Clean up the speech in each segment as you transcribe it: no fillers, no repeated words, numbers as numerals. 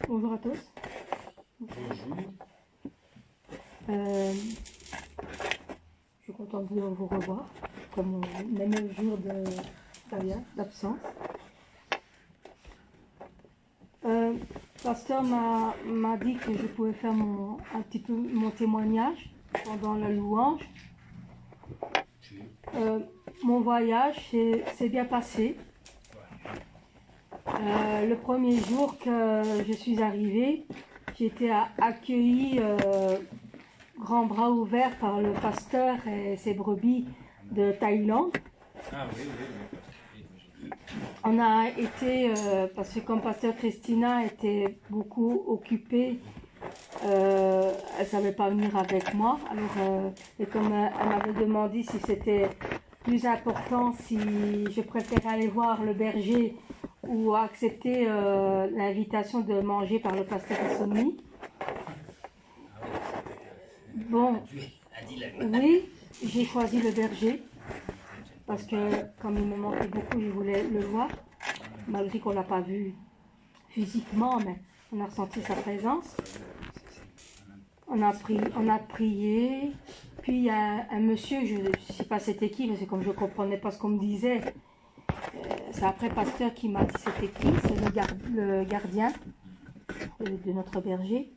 Bonjour à tous. Bonjour. Je suis contente de vous revoir, comme même le jour d'absence. Le pasteur m'a dit que je pouvais faire un petit peu mon témoignage pendant la louange. Mon voyage s'est bien passé. Le premier jour que je suis arrivée, j'ai été accueillie grands bras ouverts par le pasteur et ses brebis de Thaïlande. Ah oui. On a été, parce que comme pasteur Christina était beaucoup occupée, elle ne savait pas venir avec moi. Alors, et comme elle m'avait demandé si c'était plus important, si je préférais aller voir le berger ou accepter l'invitation de manger par le pasteur Sonny. Bon, oui, j'ai choisi le berger parce que comme il me manquait beaucoup, je voulais le voir, malgré qu'on ne l'a pas vu physiquement, mais on a ressenti sa présence. On a prié, puis il y a un monsieur, je ne sais pas c'était qui, parce que comme je ne comprenais pas ce qu'on me disait, c'est après le pasteur qui m'a dit c'était qui, c'est le gardien de notre berger,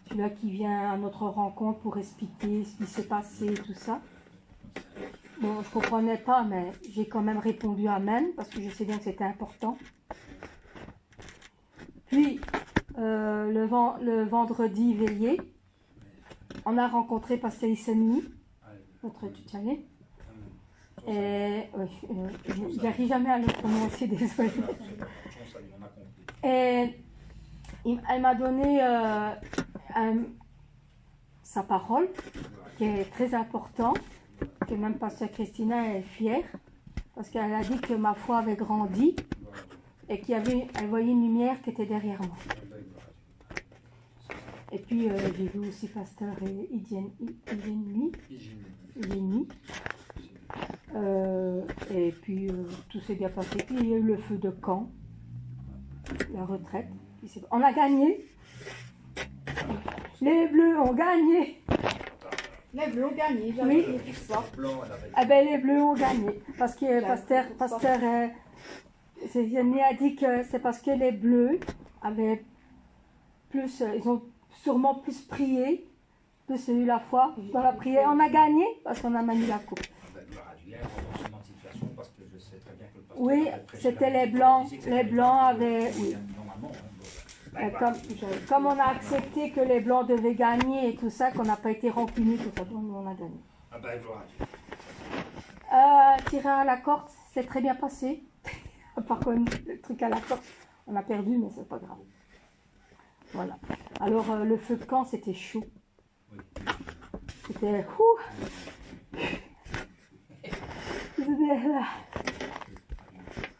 celui-là qui vient à notre rencontre pour expliquer ce qui s'est passé, tout ça. Bon, je ne comprenais pas, mais j'ai quand même répondu Amen, parce que je sais bien que c'était important. Puis, le vendredi veillé, on a rencontré Pasteur Issani, notre tutelé. Et j'arrive jamais à le prononcer, désolée. Et elle m'a donné sa parole, qui est très importante, que même Pasteur Christina est fière, parce qu'elle a dit que ma foi avait grandi et qu'elle voyait une lumière qui était derrière moi. Et puis j'ai vu aussi Pasteur Hygiénie. Et puis tout s'est bien passé. Puis il y a eu le feu de camp, la retraite. On a gagné. Les Bleus ont gagné. Les Bleus ont gagné. Oui. Ah ben les Bleus ont gagné parce que Pasteur Jenny a dit que c'est parce que les Bleus avaient plus, ils ont sûrement plus prié, plus eu la foi dans la prière. On a gagné parce qu'on a manié la coupe. Oui, c'était les Blancs. Les Blancs avaient... Oui. Comme on a accepté que les Blancs devaient gagner et tout ça, qu'on n'a pas été rancuniers, tout ça, donc on a gagné. Tirer à la corde, c'est très bien passé. Par contre, le truc à la corde, on a perdu, mais c'est pas grave. Voilà. Alors, le feu de camp, c'était chaud. C'était...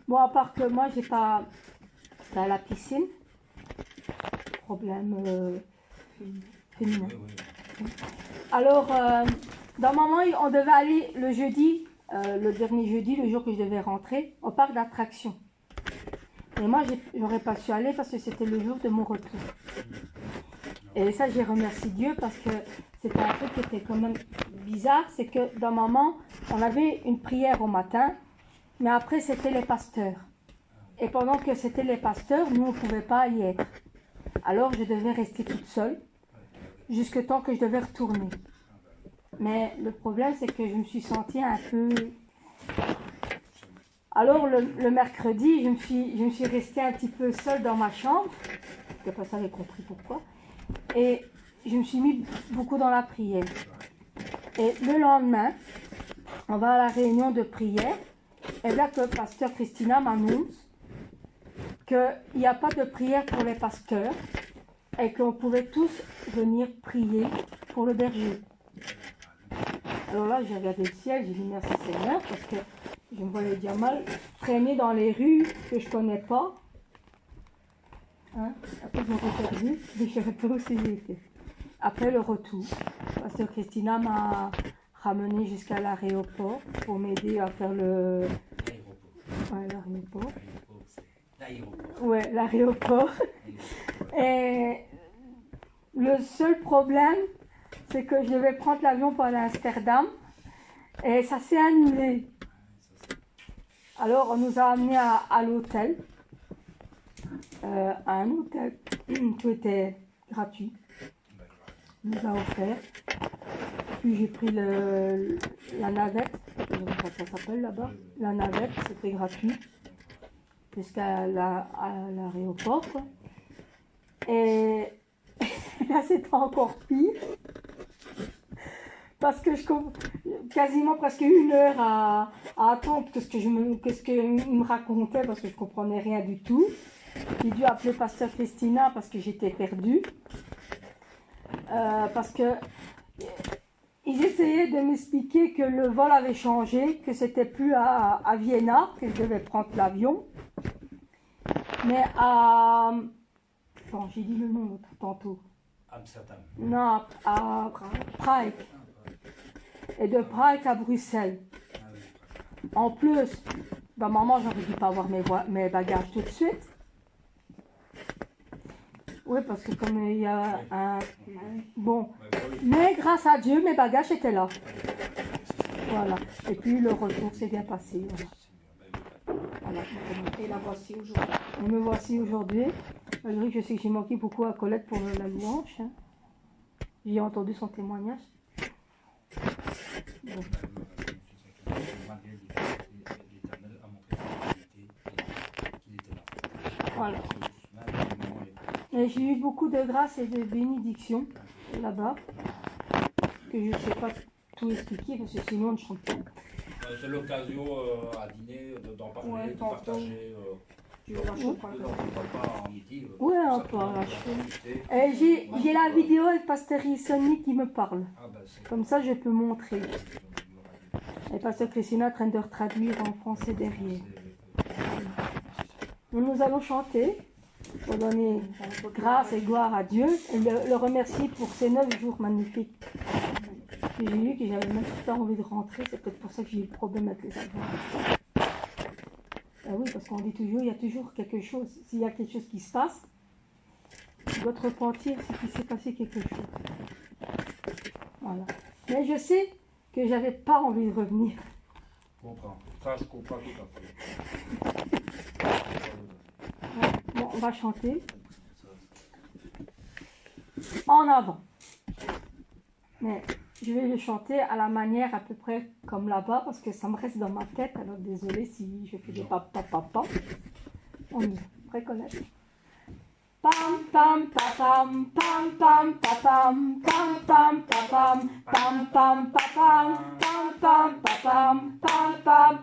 Bon, à part que moi, j'ai pas... C'était à la piscine. Problème féminin. Alors, normalement, on devait aller le jeudi, le dernier jeudi, le jour que je devais rentrer, au parc d'attractions. Et moi, j'aurais pas su aller parce que c'était le jour de mon retour. Et ça, j'ai remercié Dieu parce que c'était un truc qui était quand même bizarre. C'est que dans maman, on avait une prière au matin, mais après, c'était les pasteurs. Et pendant que c'était les pasteurs, nous, on ne pouvait pas y être. Alors, je devais rester toute seule, jusqu'au temps que je devais retourner. Mais le problème, c'est que je me suis sentie un peu... Alors, le mercredi, je me suis restée un petit peu seule dans ma chambre. Je ne sais pas si vous avez compris pourquoi. Et je me suis mis beaucoup dans la prière. Et le lendemain, on va à la réunion de prière. Et là que pasteur Christina m'annonce qu'il n'y a pas de prière pour les pasteurs et qu'on pouvait tous venir prier pour le berger. Alors là, j'ai regardé le ciel, j'ai dit merci Seigneur, parce que je me voyais déjà mal traîner dans les rues que je ne connais pas. Hein? Après, je m'aurais perdu, mais je ne savais pas où j'étais. Après le retour, pasteur Christina m'a ramené jusqu'à l'aéroport pour m'aider à faire le... Ouais, l'aéroport. Ouais, l'aéroport. Et le seul problème, c'est que je devais prendre l'avion pour aller à Amsterdam et ça s'est annulé. Alors on nous a amenés à l'hôtel, à un hôtel, tout était gratuit, on nous a offert. Puis j'ai pris la navette, je sais pas comment ça s'appelle là-bas, la navette, c'était gratuit, jusqu'à l'aéroport, quoi. Et là c'était encore pire, parce que quasiment presque 1 heure à attendre qu'est-ce qu'il me racontait, parce que je comprenais rien du tout. J'ai dû appeler Pasteur Christina parce que j'étais perdue, parce que ils essayaient de m'expliquer que le vol avait changé, que c'était plus à Vienna que je devais prendre l'avion, mais à... Bon, j'ai dit le nom tantôt. Amsterdam. Non, à Prague. Et de Prague à Bruxelles. En plus, maman, j'aurais dû pas avoir mes bagages tout de suite. Oui, parce que comme il y a un... Bon, mais grâce à Dieu, mes bagages étaient là. Voilà. Et puis le retour s'est bien passé. Voilà. Et la voici aujourd'hui. Et me voici aujourd'hui. Malgré que je sais que j'ai manqué beaucoup à Colette pour la louange. Hein. J'ai entendu son témoignage. Bon. Voilà. Et j'ai eu beaucoup de grâce et de bénédictions là-bas, que je ne sais pas tout expliquer, parce que sinon on ne chante pas. C'est l'occasion à dîner d'en parler, Ouais, de partager. Tu veux lâcher pas le Pas en midi. Oui, on peut lâcher. Et j'ai la vidéo avec Pasteur Sonny qui me parle. Comme ça, je peux montrer. Et Pasteur Christina est en train de traduire en français derrière. Nous allons chanter pour donner grâce et gloire à Dieu et le remercier pour ces 9 jours magnifiques que j'ai eu, que j'avais même pas envie de rentrer. C'est peut-être pour ça que j'ai eu le problème avec les avions. Ah oui, parce qu'on dit toujours, il y a toujours quelque chose. S'il y a quelque chose qui se passe, tu dois te repentir, c'est qu'il s'est passé quelque chose. Voilà. Mais je sais que j'avais pas envie de revenir. Je comprends. Ça, je comprends tout à fait. Bon, on va chanter. En avant. Mais je vais le chanter à la manière à peu près comme là-bas parce que ça me reste dans ma tête. Alors désolé si je fais des papa. On y va. Prêt, Colette? Pam pam pam pam pam pam pam pam pam pam pam pam pam pam pam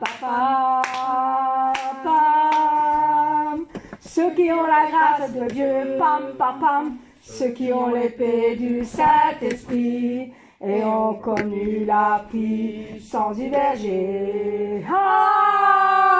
pam. Ceux qui ont la grâce de Dieu, pam pam pam. Ceux qui ont l'épée du Saint-Esprit et ont connu la puissance du berger. Ah!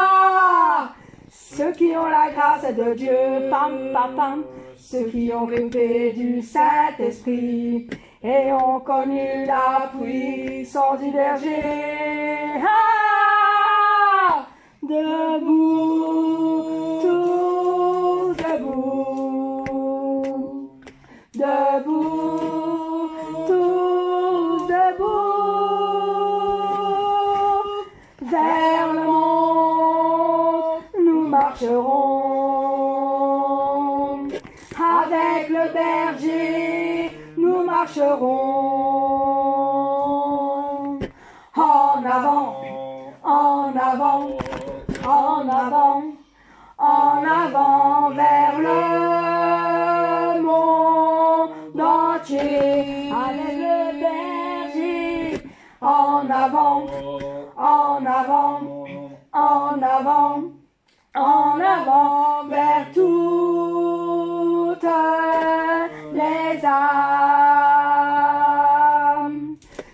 Ceux qui ont la grâce de Dieu, pam pam pam. Ceux qui ont l'épée du Saint-Esprit et ont connu la puissance du berger. Ah! Debout, tous debout. Debout, tous debout, vers le monde nous marcherons, avec le berger nous marcherons, en avant, en avant, en avant, en avant vers le monde entier, avec le berger, en avant, en avant, en avant, en avant vers toutes les âmes.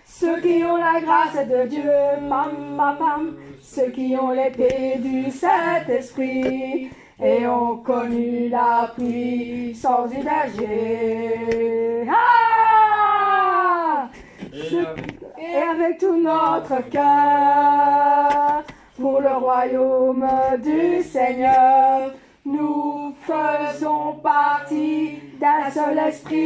Ceux qui ont la grâce de Dieu, pam pam pam, ceux qui ont l'épée du Saint-Esprit et ont connu la puissance du berger. Ah! Et avec tout notre cœur, pour le royaume du Seigneur, nous faisons partie d'un seul esprit,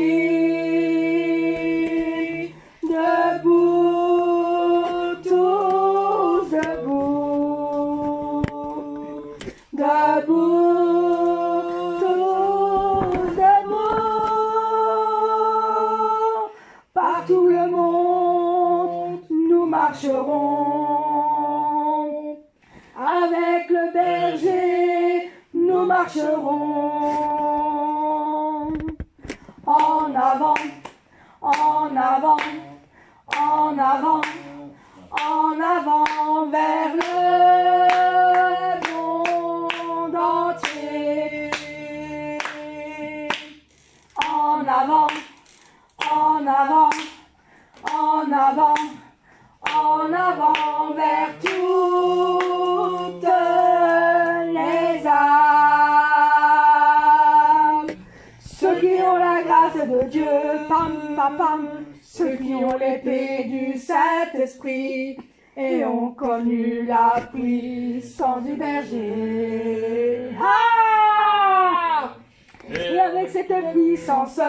debout, tous debout, debout, tous debout, par tout le monde nous marcherons, avec le berger nous marcherons. En avant, en avant, en avant, en avant vers le monde entier. En avant, en avant, en avant, en avant vers toutes les âmes. Ceux qui ont la grâce de Dieu, pam, pam, pam, ceux qui ont l'épée du Saint-Esprit et ont connu la puissance du berger. Ah! Et avec cette puissance,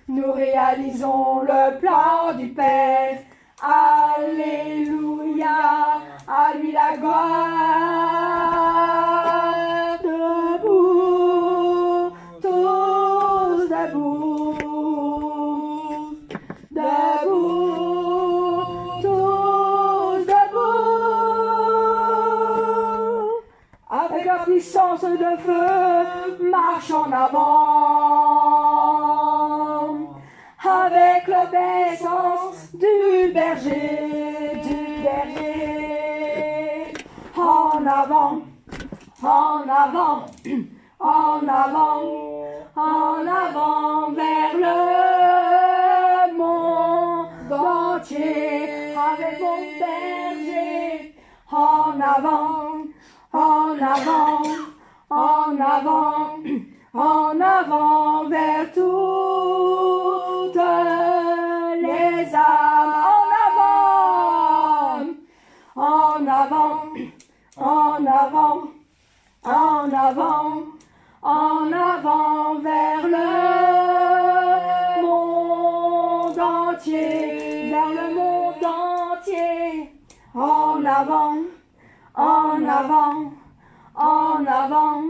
nous réalisons le plan du Père. Alléluia, à lui la gloire. Debout, tous debout, debout, tous debout. Avec la puissance de feu, marche en avant. Avec l'obéissance du berger, en avant, en avant, en avant, en avant vers le monde entier, avec mon berger, en avant, en avant, en avant, en avant vers toutes les âmes. En avant, en avant, en avant, en avant vers le monde entier, vers le monde entier. En avant, en avant, en avant,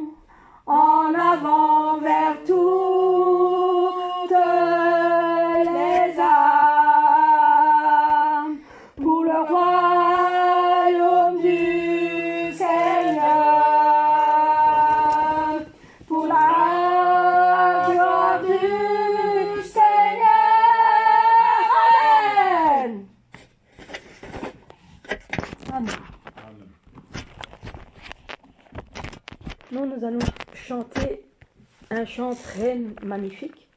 en avant vers toutes les âmes, pour le royaume du Seigneur, pour la gloire du Seigneur. Amen. Amen. Nous allons chanter un chant très magnifique.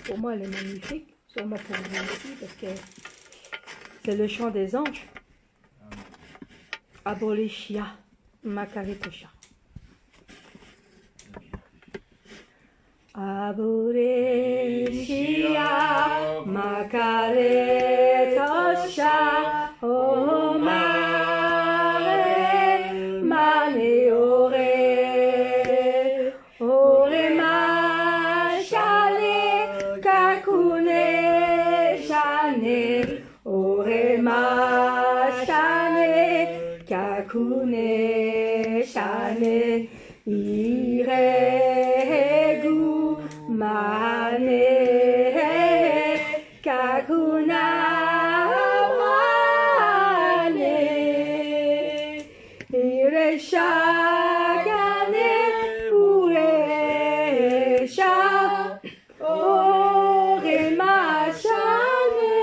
Pour moi, elle est magnifique, sûrement pour vous aussi, parce que c'est le chant des anges. Abolishia, Makaritosha. Abolishia, Makaritosha, oh Mane ore, ore ma shale, kakune shane, ore ma shane, kakune shane, iregu mane, kakuna. Shagane uresha, ore mashane,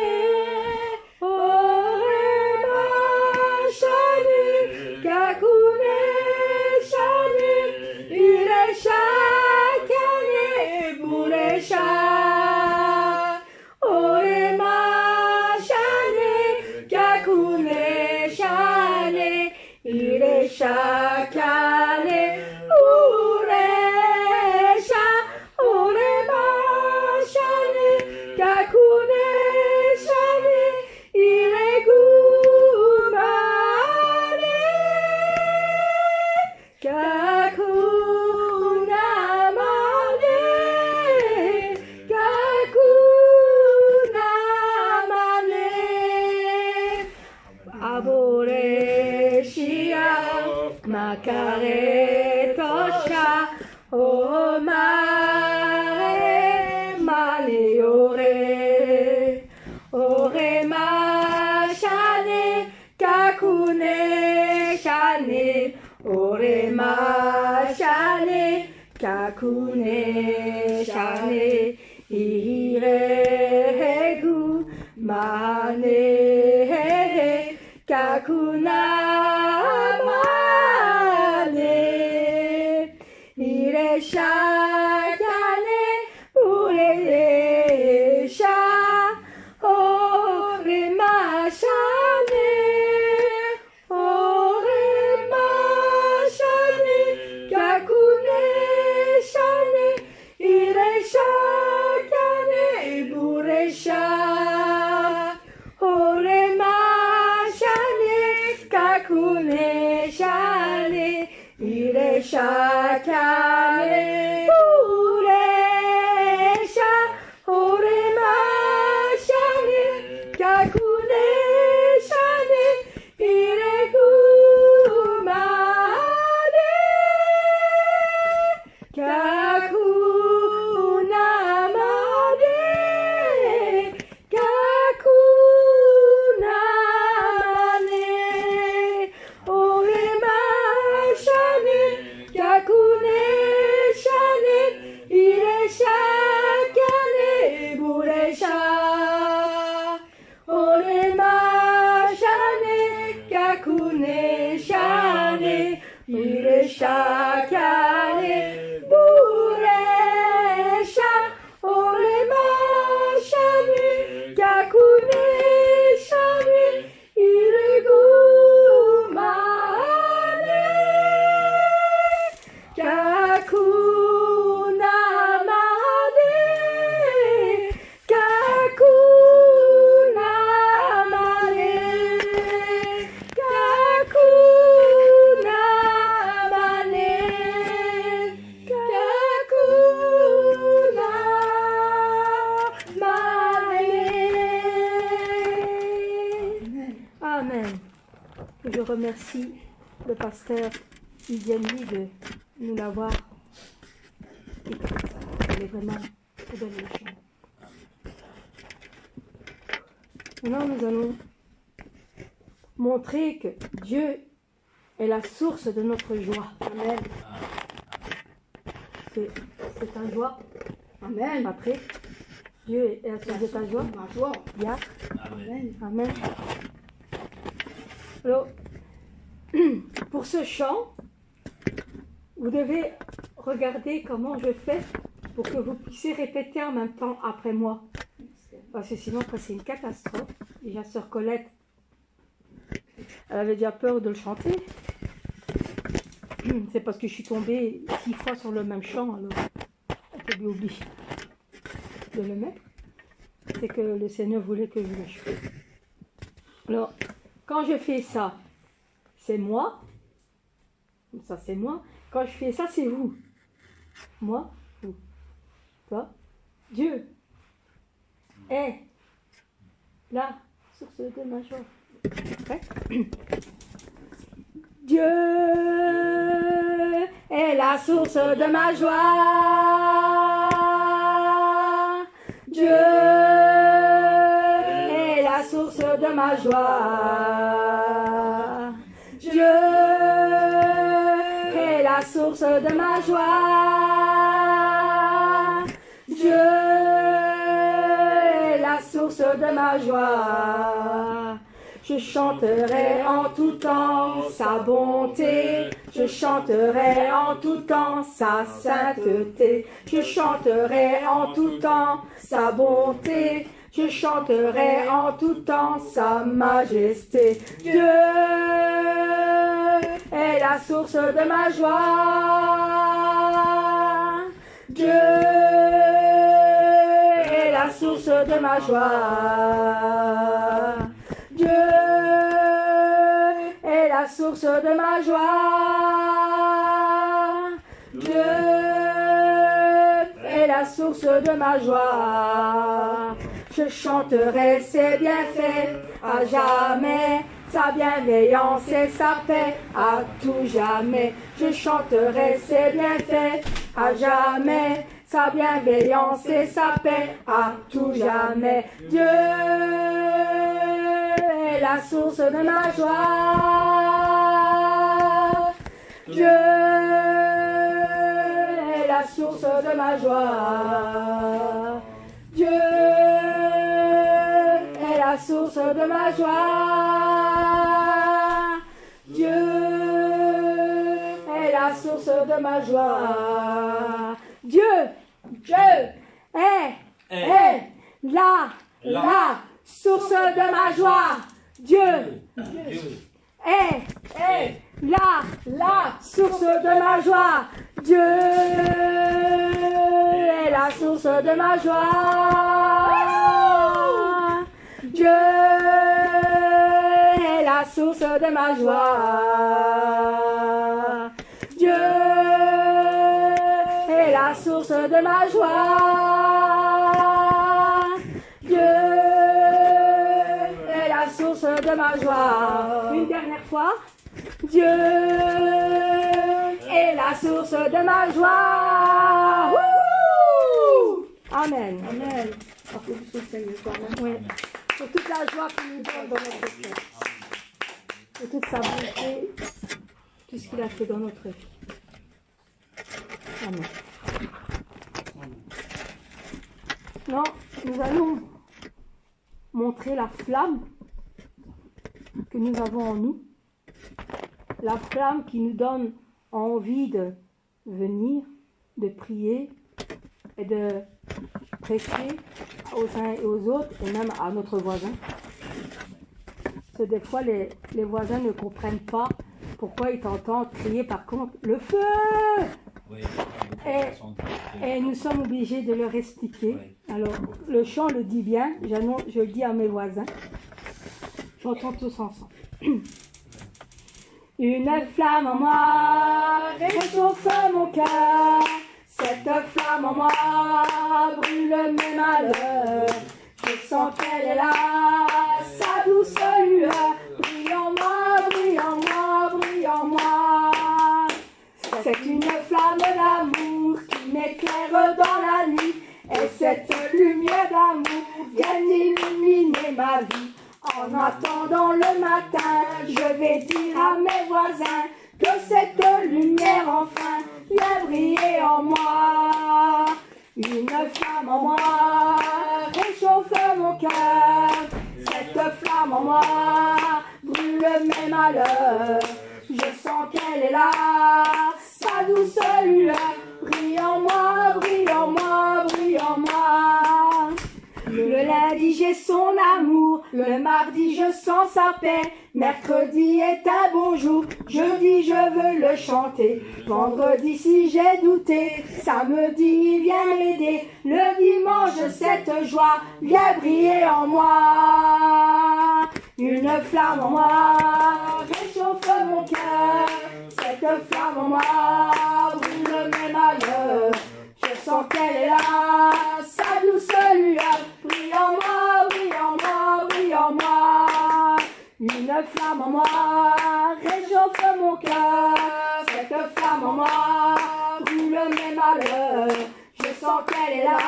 kakune o mare mane ore ma shane kakune shane ore ma shane kakune shane iregu mane kakuna mane ire shakane ure sha ore ma shane kakune shane ire shakane bure sha ore ma shane kakune shane ire shakane bure sha ore ma shane kakune shane ire kumane kakuna mane kakuna mane ore ma shane kakune shane ire shakane bure sha ore ma shane kakune shane ire shakane bure sha ore ma shane kakune shane ire kumane kakuna mane kakuna mane kakuna mane kakuna mane. Amen. Je remercie le pasteur Idiani de nous l'avoir écrit. Il est vraiment très belle leçon. Maintenant, nous allons montrer que Dieu est la source de notre joie. Amen. C'est ta joie. Amen. Après, Dieu est la source de ta joie. Ma joie. Yeah. Amen. Amen. Alors, pour ce chant, vous devez regarder comment je fais pour que vous puissiez répéter en même temps après moi. Parce que sinon, après, c'est une catastrophe. Déjà, sœur Colette, elle avait déjà peur de le chanter. C'est parce que je suis tombée 6 fois sur le même chant, alors elle était obligée de le mettre. C'est que le Seigneur voulait que je le chante. Alors, quand je fais ça, c'est moi. Ça, c'est moi. Quand je fais ça, c'est vous. Moi, vous. Toi, Dieu est la source de ma joie. Prêt? Dieu est la source de ma joie. Dieu est la source de ma joie. Dieu est la source de ma joie. Dieu est la source de ma joie. Je chanterai en tout temps sa bonté. Je chanterai en tout temps sa sainteté. Je chanterai en tout temps sa bonté. Je chanterai en tout temps sa majesté. Dieu est la source de ma joie. Dieu est la source de ma joie. Dieu est la source de ma joie. Dieu est la source de ma joie. Je chanterai ses bienfaits à jamais. sa bienveillance et sa paix à tout jamais. Je chanterai ses bienfaits à jamais, sa bienveillance et sa paix à tout jamais. Dieu est la source de ma joie. Dieu est la source de ma joie. Dieu est la source de ma joie. Dieu est la source de ma joie. Dieu est la source de ma joie. Dieu est la source de ma joie. Dieu est la source de ma joie. Dieu est la source de ma joie. Dieu est la source de ma joie. Dieu est la source de ma joie. Une dernière fois. Dieu est la source de ma joie. Wouhou! Amen. Amen. Applaudissons le Seigneur. Oui. Pour toute la joie qu'il nous donne dans notre cœur. Pour toute sa bonté, tout ce qu'il a fait dans notre vie. Amen. Non, nous allons montrer la flamme que nous avons en nous. La flamme qui nous donne envie de venir, de prier et de prêcher aux uns et aux autres et même à notre voisin. Parce que des fois, les voisins ne comprennent pas pourquoi ils t'entendent crier par contre le feu. Oui, et nous sommes obligés de leur expliquer. Alors, le chant le dit bien, je le dis à mes voisins. Chantons tous ensemble. Une flamme en moi réchauffe mon cœur. Cette flamme en moi brûle mes malheurs. Je sens qu'elle est là, sa douce lueur. Brille en moi, brille en moi, brille en moi. C'est une flamme d'amour qui m'éclaire dans la nuit. Et cette lumière d'amour vient illuminer ma vie. En attendant le matin, je vais dire à mes voisins que cette lumière enfin vient briller en moi. Une flamme en moi réchauffe mon cœur. Cette flamme en moi brûle mes malheurs. Je sens qu'elle est là, sa douce lueur. Brille en moi, brille en moi, brille en moi. Le lundi j'ai son amour, le mardi je sens sa paix, mercredi est un bon jour, jeudi je veux le chanter, vendredi si j'ai douté, samedi il vient m'aider, le dimanche cette joie vient briller en moi. Une flamme en moi réchauffe mon cœur, cette flamme en moi brûle mes malheurs. Je sens qu'elle est là, sa douce lueur. Brille en moi, brille en moi, brille en moi. Une flamme en moi réchauffe mon cœur. Cette flamme en moi brûle mes malheurs. Je sens qu'elle est là,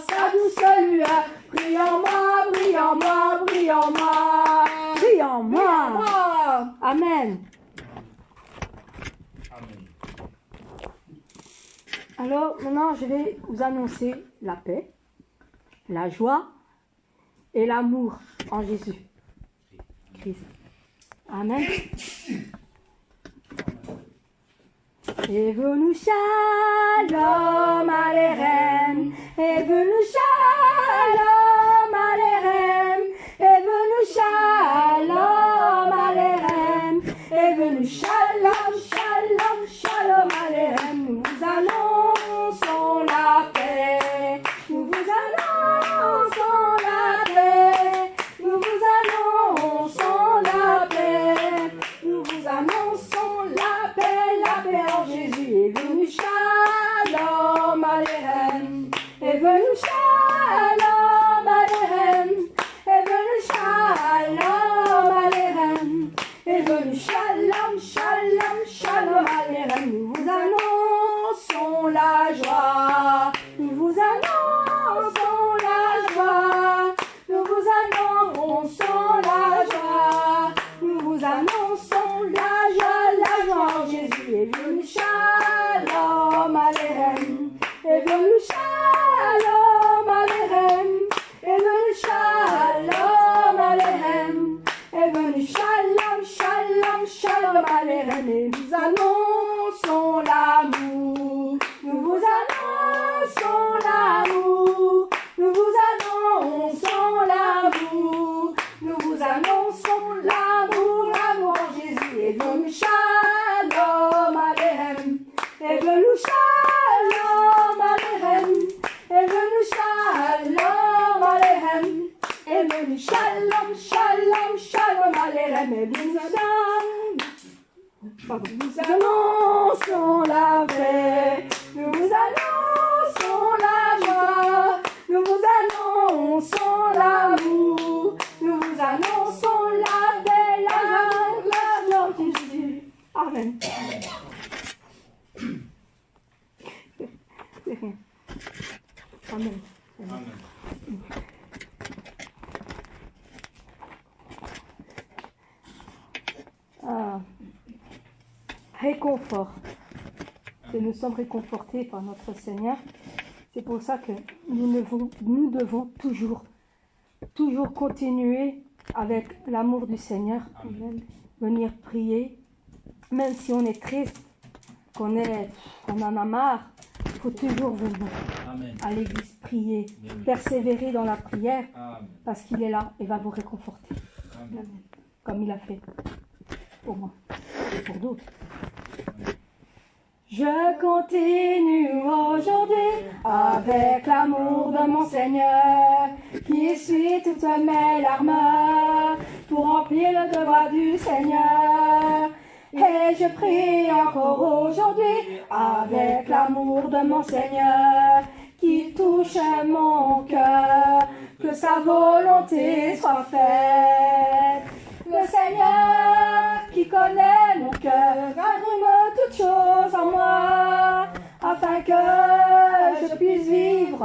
sa douce lueur. Brille en moi, brille en moi, brille en moi. Brille en moi. Amen. Alors maintenant, je vais vous annoncer la paix, la joie et l'amour en Jésus Christ. Amen. Evenu shalom aleichem, evenu shalom aleichem, evenu shalom aleichem, evenu shalom, shalom, shalom aleichem. Nous vous annonçons la paix, nous vous annonçons la paix, nous vous annonçons la paix, nous vous annonçons la paix en Jésus. Est venu shalom aleichem, est venu shalom aleichem, est venu shalom aleichem, la joie. Nous vous annonçons la joie. Nous vous annonçons la joie. Nous vous annonçons la joie en Jésus est venu. Shalom Aleichem. Est venu Shalom Aleichem. Est venu Shalom Aleichem. Est venu Shalom, Shalom, Shalom Aleichem. Et nous annonçons l'amour. Nous vous annonçons l'amour. Nous vous annonçons l'amour. Nous vous annonçons l'amour. L'amour en Jésus est venu. Shalom Aleichem. Est venu Shalom Aleichem. Est venu Shalom Aleichem. Est venu Shalom, Shalom, Shalom Aleichem. Est venu Nous annonçons la paix. Nous vous annonçons la joie. Nous vous annonçons l'amour. Nous vous annonçons la paix, la joie de Jésus. Amen. C'est rien. Amen. Amen. Ah. Réconfort. Que nous sommes réconfortés par notre Seigneur. C'est pour ça que nous devons toujours continuer avec l'amour du Seigneur. Amen. Venir prier. Même si on est triste, qu'on en a marre, il faut toujours venir Amen. à l'église prier. Persévérer dans la prière Amen. parce qu'il est là et va vous réconforter. Amen. Comme il a fait pour moi et pour d'autres. Je continue aujourd'hui avec l'amour de mon Seigneur qui essuie toutes mes larmes pour remplir le devoir du Seigneur. Et je prie encore aujourd'hui avec l'amour de mon Seigneur qui touche mon cœur, que sa volonté soit faite. Le Seigneur qui connaît mon cœur imprime toutes choses en moi, afin que je puisse vivre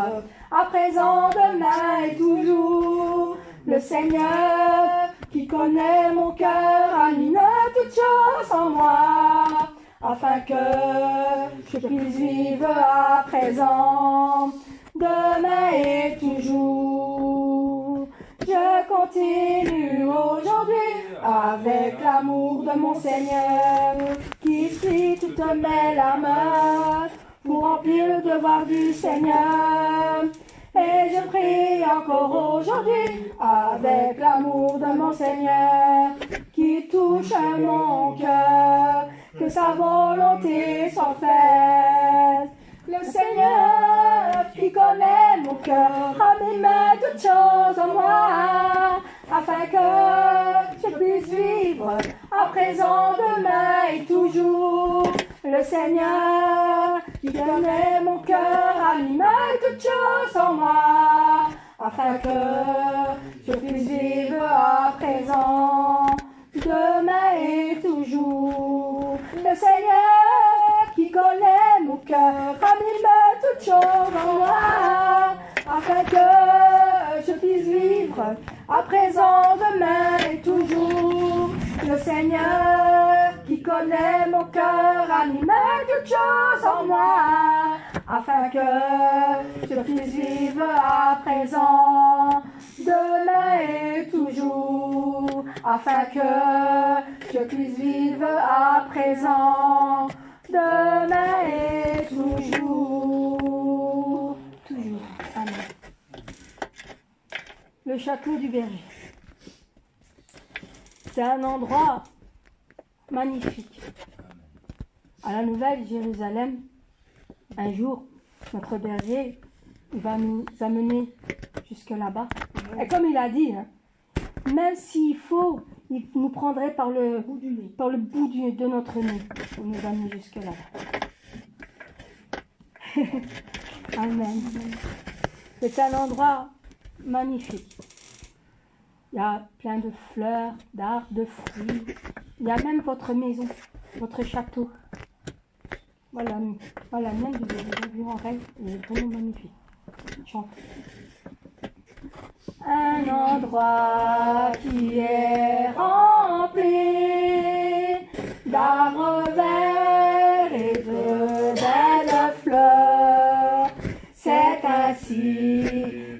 à présent, demain et toujours. Le Seigneur qui connaît mon cœur anime toutes choses en moi, afin que je puisse vivre à présent, demain et toujours. Je continue aujourd'hui avec l'amour de mon Seigneur qui essuie toutes mes larmes pour remplir le devoir du Seigneur. Et je prie encore aujourd'hui avec l'amour de mon Seigneur qui touche mon cœur, que sa volonté soit faite. Le Seigneur qui connaît mon cœur anime toutes choses en moi, afin que je puisse vivre à présent, demain et toujours. Le Seigneur qui connaît mon cœur anime toutes choses en moi, afin que je puisse vivre à présent, demain et toujours. Le Seigneur qui connaît mon cœur anime toutes choses en moi, afin que je puisse vivre à présent, demain et toujours. Le Seigneur qui connaît mon cœur anime toutes choses en moi, afin que je puisse vivre à présent, demain et toujours. Afin que je puisse vivre à présent, demain et toujours. Toujours. Amen. Le château du berger. C'est un endroit magnifique. À la Nouvelle Jérusalem, un jour, notre berger il va nous amener jusque là-bas. Et comme il a dit, hein, même s'il faut, il nous prendrait par le bout de notre nez pour nous amener jusque là-bas. Amen. C'est un endroit magnifique. Il y a plein de fleurs, d'arbres, de fruits. Il y a même votre maison, votre château. Voilà, voilà, mienne, je l'ai vue en rêve, elle est vraiment magnifique. Chante. Un endroit qui est rempli d'arbres verts et de belles fleurs. C'est ainsi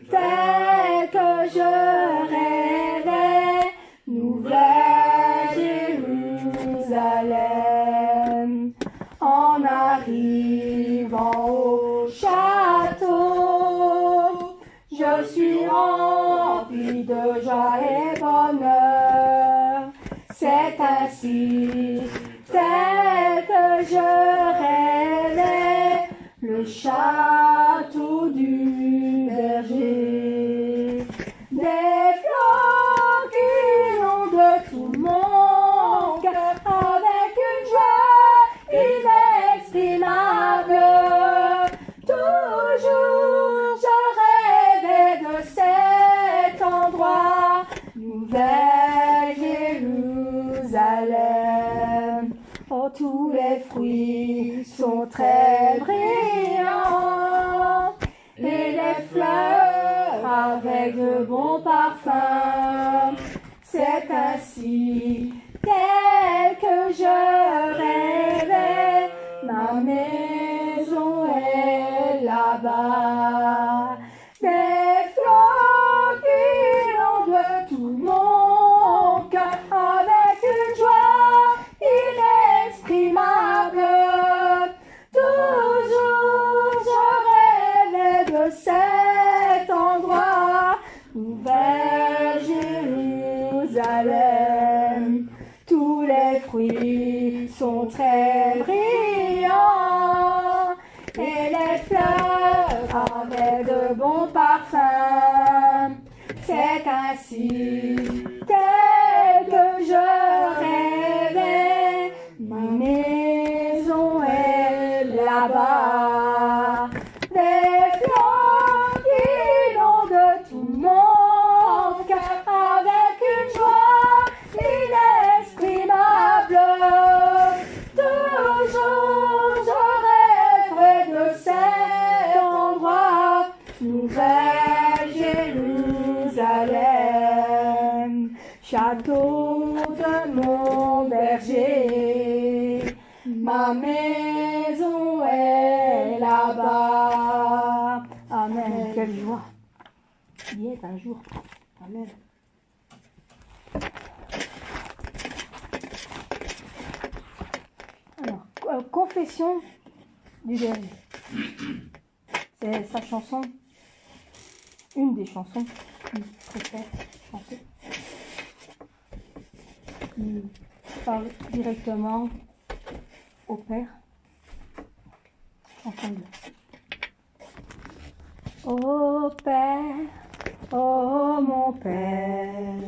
tel que je rêvais, nouvelle Jérusalem. En arrivant au château, je suis rempli de joie et bonheur. C'est ainsi tel que je rêvais, le château du berger. Des fleurs qui inondent tout mon cœur avec une joie inexprimable. Toujours je rêvais de cet endroit, nouvelle Jérusalem. Oh, tous les fruits sont très brillants et les fleurs avec de bons parfums. C'est ainsi tel que je rêvais, ma maison est là-bas. Des fleurs qui inondent tout mon cœur avec une joie inexprimable. Toujours je rêvais de cet endroit, nouvelle Jérusalem. Tous les fruits sont très brillants et les fleurs avec de bons parfums. C'est ainsi tel que je rêvais, ma maison est là-bas. Des fleurs qui inondent tout mon cœur avec une joie inexprimable. Toujours je rêverai de cet endroit, nouvelle Jérusalem. Château de mon berger, ma maison est là-bas. Amen. Quelle joie d'y être un jour. Amen. Alors, confession du berger. C'est sa chanson, une des chansons qu'il préfère chanter, qui parle directement au Père. Ensemble. Ô Père, ô mon Père,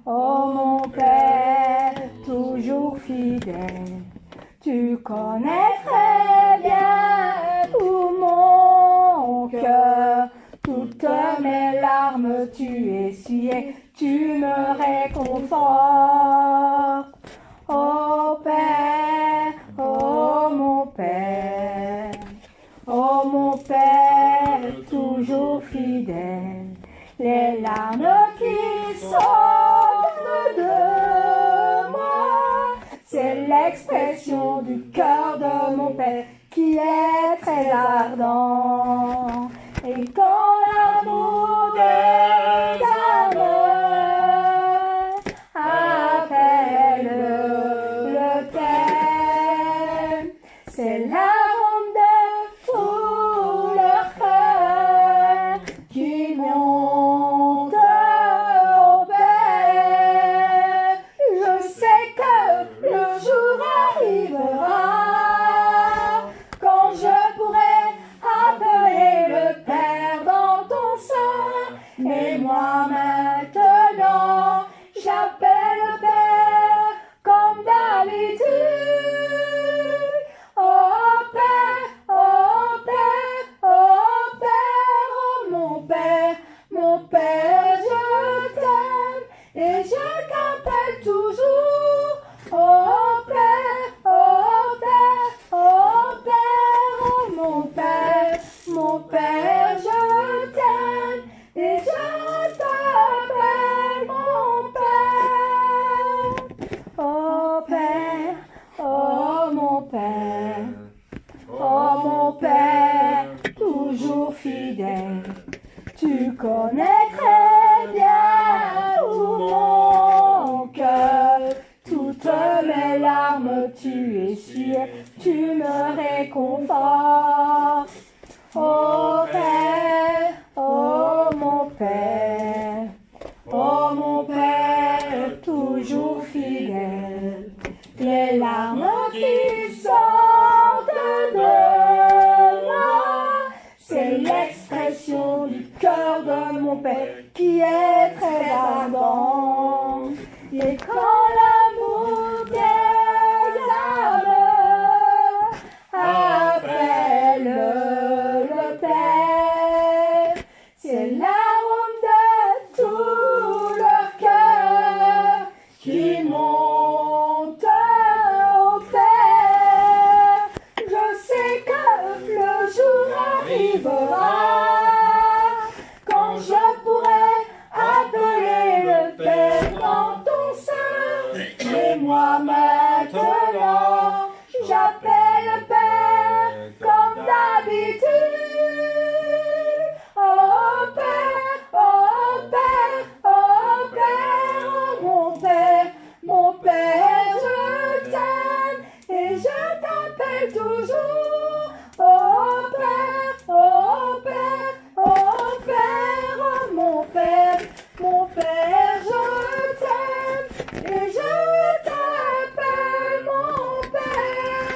ô mon Père, toujours fidèle, tu connais très bien tout mon cœur, toutes mes larmes tu essuyais, tu me réconfortes. Ô Père, ô mon Père, ô mon Père, toujours fidèle, les larmes qui sortent de moi, c'est l'expression du cœur de mon Père qui est très ardent. Et quand l'amour des âmes appelle le Père, c'est l'arôme de tout leur cœur qui monte au Père. Je sais que le jour arrivera quand je pourrai appeler le Père dans Mon Père, je t'aime et je t'appelle mon Père. Oh Père, oh mon Père, oh mon Père, toujours fidèle. Tu connais très bien tout mon cœur, toutes mes larmes tu essuies, tu me réconfortes. Oh Père, oh mon Père, toujours fidèle. Les larmes qui sortent de moi, c'est l'expression du cœur de mon Père qui est très ardent. Et quand l'amour des âmes appelle le Père, c'est l'arôme de tout leur cœur qui monte au Père. Je sais que le jour arrivera quand je pourrai appeler le Père dans ton sein. Et moi maintenant, j'appelle Père comme d'habitude. Oh Père, oh Père, oh Père, oh mon Père, je t'aime et je t'appelle toujours. Oh Père, oh Père, oh Père, oh mon Père, je t'aime et je t'appelle mon Père.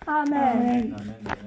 Amen. Amen.